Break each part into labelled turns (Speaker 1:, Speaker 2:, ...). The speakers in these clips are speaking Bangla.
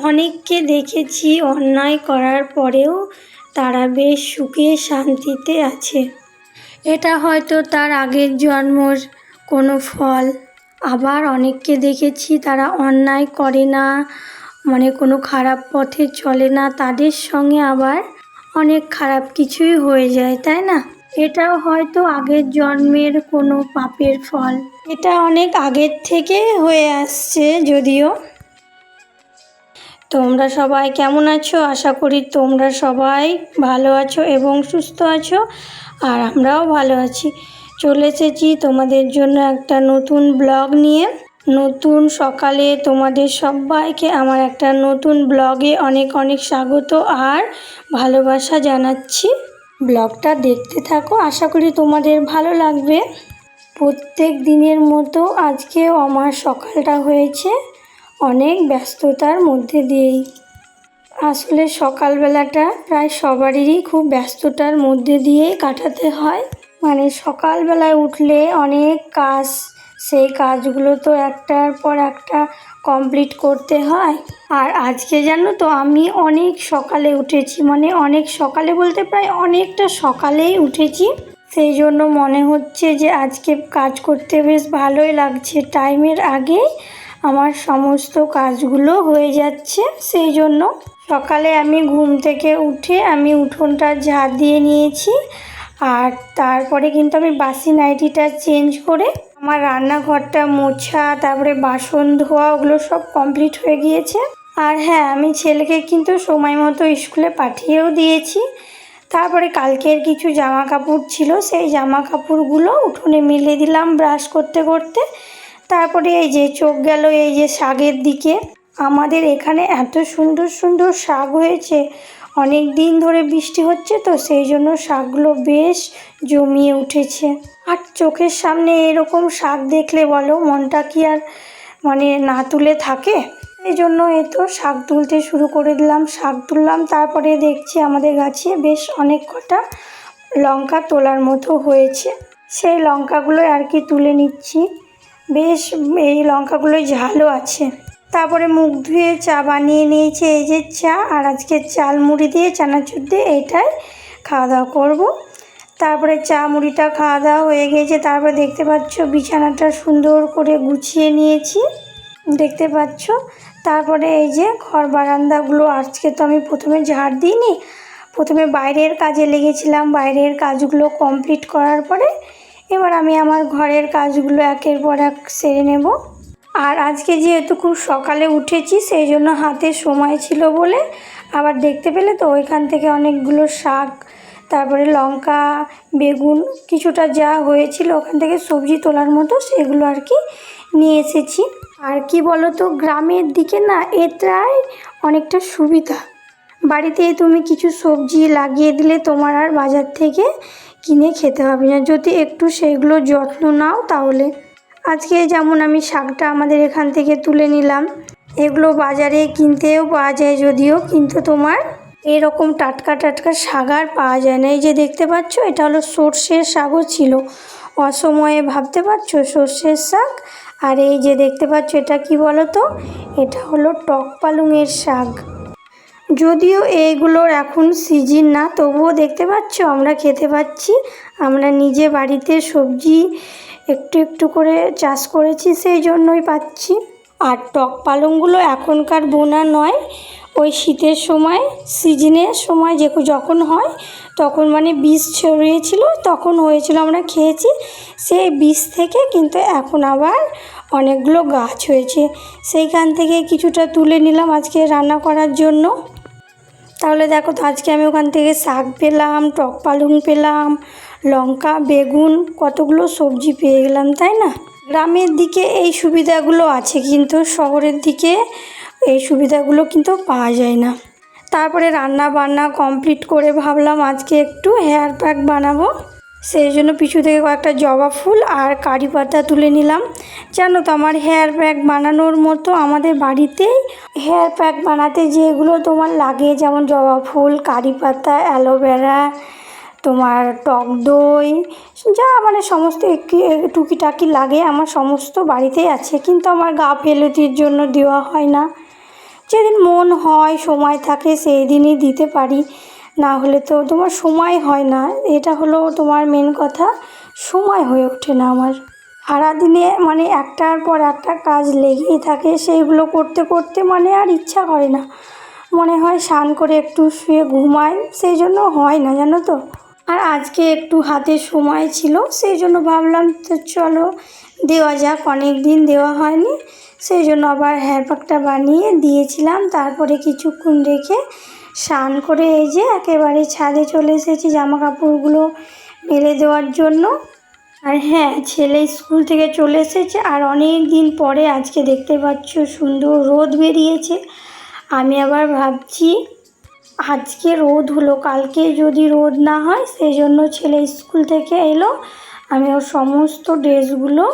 Speaker 1: অনেককে দেখেছি অন্যায় করার পরেও তারা বেশ সুখে শান্তিতে আছে। এটা হয়তো তার আগের জন্মর কোনো ফল। আবার অনেককে দেখেছি তারা অন্যায় করে না, কোনো খারাপ পথে চলে না, তাদের সঙ্গে আবার অনেক খারাপ কিছুই হয়ে যায়, তাই না? এটাও হয়তো আগের জন্মের কোনো পাপের ফল। এটা অনেক আগের থেকে হয়ে আসছে যদিও। তোমরা সবাই কেমন আছো? আশা করি তোমরা সবাই ভালো আছো এবং সুস্থ আছো, আর আমরাও ভালো আছি। চলে এসেছি তোমাদের জন্য একটা নতুন ব্লগ নিয়ে। নতুন সকালে তোমাদের সবাইকে আমার একটা নতুন ব্লগে অনেক অনেক স্বাগত আর ভালোবাসা জানাচ্ছি। ব্লগটা দেখতে থাকো, আশা করি তোমাদের ভালো লাগবে। প্রত্যেক দিনের মতো আজকেও আমার সকালটা হয়েছে অনেক ব্যস্ততার মধ্যে দিয়েই। আসলে সকালবেলাটা প্রায় সবারই খুব ব্যস্ততার মধ্যে দিয়েই কাটাতে হয়। সকালবেলায় উঠলে অনেক কাজ, সেই কাজগুলো তো একটার পর একটা কমপ্লিট করতে হয়। আর আজকে জানো তো আমি অনেক সকালে উঠেছি, অনেক সকালে বলতে প্রায় অনেকটা সকালেই উঠেছি। সেই জন্য মনে হচ্ছে যে আজকে কাজ করতে বেশ ভালোই লাগছে। টাইমের আগে আমার সমস্ত কাজগুলো হয়ে যাচ্ছে। সেই জন্য সকালে আমি ঘুম থেকে উঠে আমি উঠোনটা ঝাড় দিয়ে নিয়েছি, আর তারপরে কিন্তু আমি বাসি নাইটিটা চেঞ্জ করে আমার রান্নাঘরটা মোছা, তারপরে বাসন ধোয়া, ওগুলো সব কমপ্লিট হয়ে গিয়েছে। আর হ্যাঁ, আমি ছেলেকে কিন্তু সময় মতো স্কুলে পাঠিয়েও দিয়েছি। তারপরে কালকের কিছু জামা কাপড় ছিল, সেই জামা কাপড়গুলো উঠোনে মেলে দিলাম ব্রাশ করতে করতে। তারপরে এই যে চোখ গেল এই যে শাকের দিকে। আমাদের এখানে এত সুন্দর সুন্দর শাক হয়েছে, অনেক দিন ধরে বৃষ্টি হচ্ছে তো সেই জন্য শাকগুলো বেশ জমিয়ে উঠেছে। আর চোখের সামনে এরকম শাক দেখলে বলো মনটা কি আর না তুলে থাকে? এই জন্য তো শাক তুলতে শুরু করে দিলাম। শাক তুললাম, তারপরে দেখছি আমাদের গাছে বেশ অনেক কটা লঙ্কা তোলার মতো হয়েছে। সেই লঙ্কাগুলো আর কি তুলে নিচ্ছি। বেশ এই লঙ্কাগুলোই ঝালও আছে। তারপরে মুখ ধুয়ে চা বানিয়ে নিয়েছি, এই যে চা, আর আজকে চাল মুড়ি দিয়ে চানাচুর দিয়ে এইটাই খাওয়া দাওয়া করবো। তারপরে চা মুড়িটা খাওয়া দাওয়া হয়ে গেছে। তারপরে দেখতে পাচ্ছ বিছানাটা সুন্দর করে গুছিয়ে নিয়েছি, দেখতে পাচ্ছ। তারপরে এই যে ঘর বারান্দাগুলো আজকে তো আমি প্রথমে ঝাড় দিইনি, প্রথমে বাইরের কাজে লেগেছিলাম। বাইরের কাজগুলো কমপ্লিট করার পরে এবার আমি আমার ঘরের কাজগুলো একের পর এক সেরে নেব। আর আজকে যেহেতু খুব সকালে উঠেছি সেই জন্য হাতে সময় ছিল বলে, আবার দেখতে পেলে তো ওইখান থেকে অনেকগুলো শাক, তারপরে লঙ্কা, বেগুন কিছুটা যা হয়েছিল ওখান থেকে সবজি তোলার মতো সেগুলো আর কি নিয়ে এসেছি। আর কি বলো তো, গ্রামের দিকে না এটাই অনেকটা সুবিধা। বাড়িতে তুমি কিছু সবজি লাগিয়ে দিলে তোমার আর বাজার থেকে কিনে খেতে হবে না, যদি একটু সেইগুলো যত্ন নাও তাহলে। আজকে যেমন আমি শাকটা আমাদের এখান থেকে তুলে নিলাম, এগুলো বাজারে কিনতেও পাওয়া যায় যদিও, কিন্তু তোমার এরকম টাটকা টাটকা শাক আর পাওয়া যায় না। এই যে দেখতে পাচ্ছ এটা হলো সর্ষের শাকও ছিল অসময়ে, ভাবতে পারছো, সর্ষের শাক। আর এই যে দেখতে পাচ্ছ এটা কি বলো তো, এটা হলো টক পালংয়ের শাক। যদিও এইগুলোর এখন সিজন না, তবুও দেখতে পাচ্ছ আমরা খেতে পাচ্ছি। আমরা নিজে বাড়িতে সবজি একটু একটু করে চাষ করেছি সেই জন্যই পাচ্ছি। আর টক পালংগুলো এখনকার বোনা নয়, ওই শীতের সময় সিজনের সময় যখন হয় তখন বীজ ছড়িয়েছিল তখন হয়েছিল, আমরা খেয়েছি। সেই বীজ থেকে কিন্তু এখন আবার অনেকগুলো গাছ হয়েছে, সেইখান থেকে কিছুটা তুলে নিলাম আজকে রান্না করার জন্য। তাহলে দেখো তো আজকে আমি ওখান থেকে শাক পেলাম, টক পালং পেলাম, লঙ্কা, বেগুন, কতগুলো সবজি পেয়ে গেলাম, তাই না? গ্রামের দিকে এই সুবিধাগুলো আছে, কিন্তু শহরের দিকে এই সুবিধাগুলো কিন্তু পাওয়া যায় না। তারপরে রান্না বান্না কমপ্লিট করে ভাবলাম আজকে একটু হেয়ার প্যাক বানাবো। সেই জন্য পিছু থেকে কয়েকটা জবা ফুল আর কারি পাতা তুলে নিলাম। জানো তো আমার হেয়ার প্যাক বানানোর মতো আমাদের বাড়িতেই হেয়ার প্যাক বানাতে যেগুলো তোমার লাগে, যেমন জবা ফুল, কারি পাতা, অ্যালোভেরা, তোমার টক দই, যা সমস্ত টুকিটাকি লাগে আমার সমস্ত বাড়িতেই আছে, কিন্তু আমার গা ফেলুতির জন্য দেওয়া হয় না। যেদিন মন হয় সময় থাকে সেই দিনই দিতে পারি, না হলে তো তোমার সময় হয় না। এটা হলো তোমার মেন কথা, সময় হয়ে ওঠে না আমার। সারাদিনে মানে একটার পর একটা কাজ লেগেই থাকে, সেইগুলো করতে করতে মানে আর ইচ্ছা করে না, মনে হয় স্নান করে একটু শুয়ে ঘুমাই, সেই জন্য হয় না জানো তো। আর আজকে একটু হাতে সময় ছিল, সেই জন্য ভাবলাম তো চলো দেওয়া যাক, অনেক দিন দেওয়া হয়নি, সেই জন্য আবার হেয়ার প্যাকটা বানিয়ে দিয়েছিলাম। তারপরে কিছুক্ষণ রেখে স্নান করে এই যে একেবারে ছাদে চলে এসেছি জামা কাপড়গুলো মেলে দেওয়ার জন্য। আর হ্যাঁ, ছেলে স্কুল থেকে চলে এসেছে, আর অনেক দিন পরে আজকে দেখতে পাচ্ছ সুন্দর রোদ বেরিয়েছে। আমি আবার ভাবছি আজকে রোদ হলো, কালকে যদি রোদ না হয়, সেই জন্য ছেলে স্কুল থেকে এলো, আমি ওর সমস্ত ড্রেসগুলো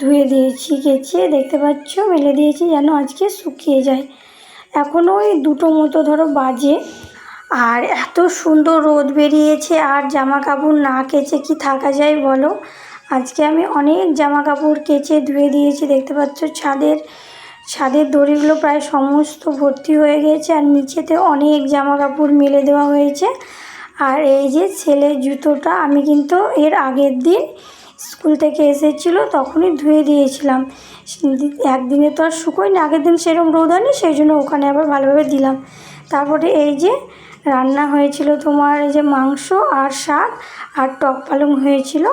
Speaker 1: ধুয়ে দিয়েছি, কেচে দেখতে পাচ্ছ মেলে দিয়েছি যেন আজকে শুকিয়ে যায়। এখনও ওই 2টো মতো ধরো বাজে, আর এত সুন্দর রোদ বেরিয়েছে, আর জামা কাপড় না কেচে কি থাকা যায় বলো। আজকে আমি অনেক জামা কাপড় কেচে ধুয়ে দিয়েছি, দেখতে পাচ্ছ ছাদের দড়িগুলো প্রায় সমস্ত ভর্তি হয়ে গিয়েছে, আর নিচেতে অনেক জামা কাপড় মেলে দেওয়া হয়েছে। আর এই যে ছেলের জুতোটা আমি কিন্তু এর আগের দিন স্কুল থেকে এসেছিলো তখনই ধুয়ে দিয়েছিলাম, একদিনে তো আর শুকোয় না, আগের দিন সেরকম রোদ হয়নি, সেই জন্য ওখানে আবার ভালোভাবে দিলাম। তারপরে এই যে রান্না হয়েছিল তোমার এই যে মাংস আর শাক আর টক পালং হয়েছিল,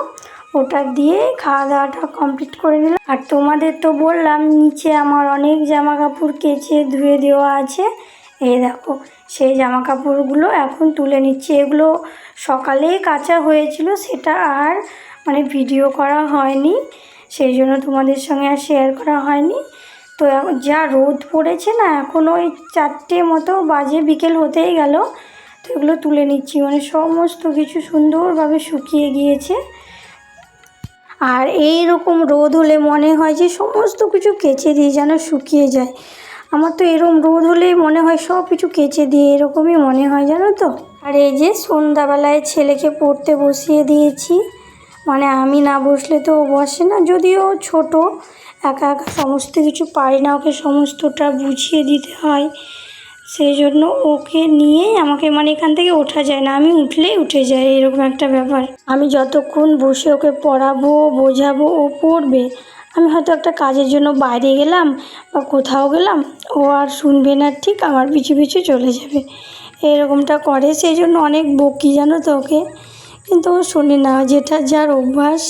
Speaker 1: ওটা দিয়ে খাওয়া দাওয়াটা কমপ্লিট করে নিলাম। আর তোমাদের তো বললাম নিচে আমার অনেক জামা কাপড় কেচে ধুয়ে দেওয়া আছে, এই দেখো সেই জামা কাপড়গুলো এখন তুলে নিচ্ছি। এগুলো সকালেই কাচা হয়েছিল, সেটা আর মানে ভিডিও করা হয়নি, সেই জন্য তোমাদের সঙ্গে আর শেয়ার করা হয়নি। তো যা রোদ পড়েছে না, এখন ওই 4টে মতো বাজে, বিকেল হতেই গেল, তো এগুলো তুলে নিচ্ছি, মানে সমস্ত কিছু সুন্দরভাবে শুকিয়ে গিয়েছে। আর এই রকম রোদ হলে মনে হয় যে সমস্ত কিছু কেচে দিয়ে যেন শুকিয়ে যায়। আমার তো এরকম রোদ হলেই মনে হয় সব কিছু কেচে দিয়ে, এরকমই মনে হয় জানো তো। আর এই যে সন্ধ্যাবেলায় ছেলেকে পড়তে বসিয়ে দিয়েছি, মানে আমি না বসলে তো ও বসে না, যদিও ছোট, একা একা সমস্ত কিছু পারি না, ওকে সমস্তটা বুঝিয়ে দিতে হয়, সেই জন্য ওকে নিয়েই আমাকে মানে এখান থেকে ওঠা যায় না, আমি উঠলেই উঠে যায়, এরকম একটা ব্যাপার। আমি যতক্ষণ বসে ওকে পড়াবো বোঝাবো ও পড়বে, আমি হয়তো একটা কাজের জন্য বাইরে গেলাম বা কোথাও গেলাম, ও আর শুনবে না, ঠিক আমার পিছু পিছু চলে যাবে, এরকমটা করে, সেই জন্য অনেক বকি জানো তো ওকে, কিন্তু ও শোনে না, যেটা যার অভ্যাস,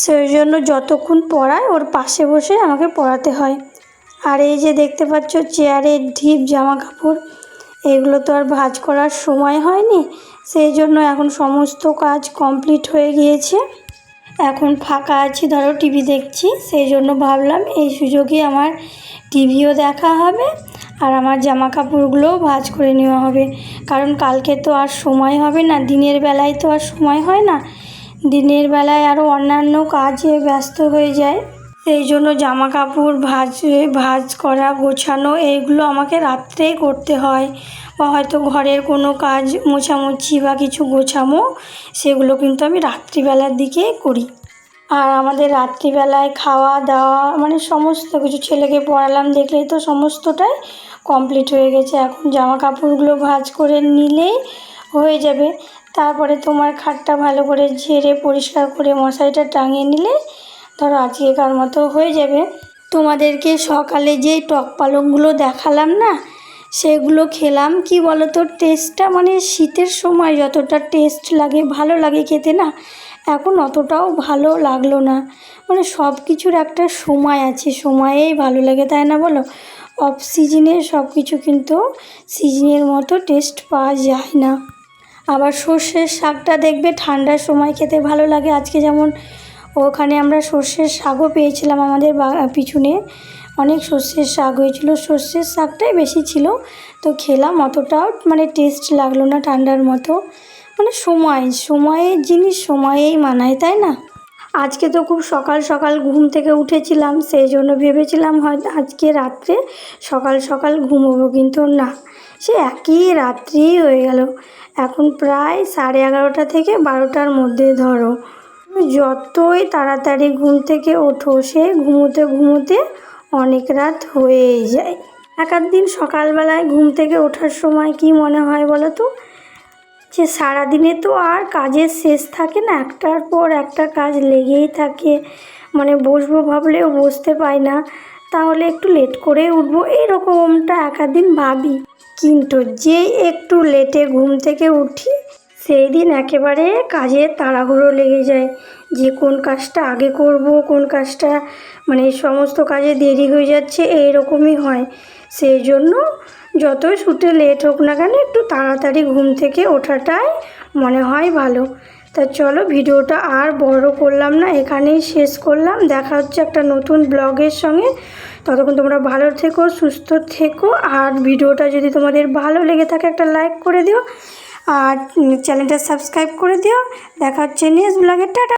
Speaker 1: সেই জন্য যতক্ষণ পড়ায় ওর পাশে বসে আমাকে পড়াতে হয়। আর এই যে দেখতে পাচ্ছ চেয়ারের ঢিপ জামা কাপড়, এগুলো তো আর ভাঁজ করার সময় হয়নি, সেই জন্য এখন সমস্ত কাজ কমপ্লিট হয়ে গিয়েছে। এখন ফাঁকা আছি, ধরো টিভি দেখছি, সেই জন্য ভাবলাম এই সুযোগে আমার টিভিও দেখা হবে আর আমার জামা কাপড়গুলোও ভাঁজ করে নেওয়া হবে, কারণ কালকে তো আর সময় হবে না, দিনের বেলায় তো আর সময় হয় না, দিনের বেলায় আরও অন্যান্য কাজে ব্যস্ত হয়ে যায়, সেই জন্য জামা কাপড় ভাঁজ করা গোছানো এইগুলো আমাকে রাত্রেই করতে হয়, বা হয়তো ঘরের কোনো কাজ মোছামুছি বা কিছু গোছামো, সেগুলো কিন্তু আমি রাত্রিবেলার দিকেই করি। আর আমাদের রাত্রিবেলায় খাওয়া দাওয়া মানে সমস্ত কিছু, ছেলেকে পড়ালাম দেখলেই তো সমস্তটাই কমপ্লিট হয়ে গেছে, এখন জামা কাপড়গুলো ভাঁজ করে নিলেই হয়ে যাবে। তারপরে তোমার খাটটা ভালো করে ঝেড়ে পরিষ্কার করে মশারিটা টাঙিয়ে নিলে ধরো আজকেকার মতো হয়ে যাবে। তোমাদেরকে সকালে যেই টক পালংগুলো দেখালাম না, সেগুলো খেলাম, কি বলো তো টেস্টটা, মানে শীতের সময় যতটা টেস্ট লাগে ভালো লাগে খেতে না, এখন অতটাও ভালো লাগলো না, মানে সব কিছুর একটা সময় আছে, সময়েই ভালো লাগে, তাই না বলো। অফ সিজনে সব কিছু কিন্তু সিজনের মতো টেস্ট পাওয়া যায় না। আবার সর্ষের শাকটা দেখবে ঠান্ডার সময় খেতে ভালো লাগে, আজকে যেমন ওখানে আমরা সর্ষের শাকও পেয়েছিলাম, আমাদের পিছনে অনেক সর্ষের শাক হয়েছিল, সর্ষের শাকটাই বেশি ছিল, তো খেলাম, অতটাও মানে টেস্ট লাগলো না ঠান্ডার মতো, মানে সময়ের জিনিস সময়েই মানায়, তাই না। আজকে তো খুব সকাল সকাল ঘুম থেকে উঠেছিলাম, সেই জন্য ভেবেছিলাম হয়তো আজকে রাত্রে সকাল সকাল ঘুমোবো, কিন্তু না, সে একই রাত্রিই হয়ে গেল, এখন প্রায় 11:30 থেকে 12টার মধ্যে ধরো, যতই তাড়াতাড়ি ঘুম থেকে ওঠো সে ঘুমোতে ঘুমোতে অনেক রাত হয়েই যায়। এক আধ দিন সকালবেলায় ঘুম থেকে ওঠার সময় কি মনে হয় বলো তো, যে সারাদিনে তো আর কাজের শেষ থাকে না, একটার পর একটা কাজ লেগেই থাকে, মানে বসবো ভাবলেও বসতে পাই না, তাহলে একটু লেট করে উঠবো এরকমটা এক আধ দিন ভাবি। কিন্তু যেই একটু লেটে ঘুম থেকে উঠি সেই দিন একেবারে কাজের তাড়াহুড়ো লেগে যায়, যে কোন কাজটা আগে করব, কোন কাজটা মানে সমস্ত কাজে দেরি হয়ে যাচ্ছে এইরকমই হয়। সেই জন্য যতই ছুটে লেট হোক না কেন একটু তাড়াতাড়ি ঘুম থেকে ওঠাটাই মনে হয় ভালো। তা চলো ভিডিওটা আর বড় করলাম না, এখানেই শেষ করলাম। দেখা হচ্ছে একটা নতুন ব্লগের সঙ্গে। ততক্ষণ তোমরা ভালো থেকো, সুস্থ থেকো। আর ভিডিওটা যদি তোমাদের ভালো লেগে থাকে একটা লাইক করে দিও আর চ্যানেলটা সাবস্ক্রাইব করে দিও। দেখা হচ্ছে নেক্সট ব্লগে। টাটা।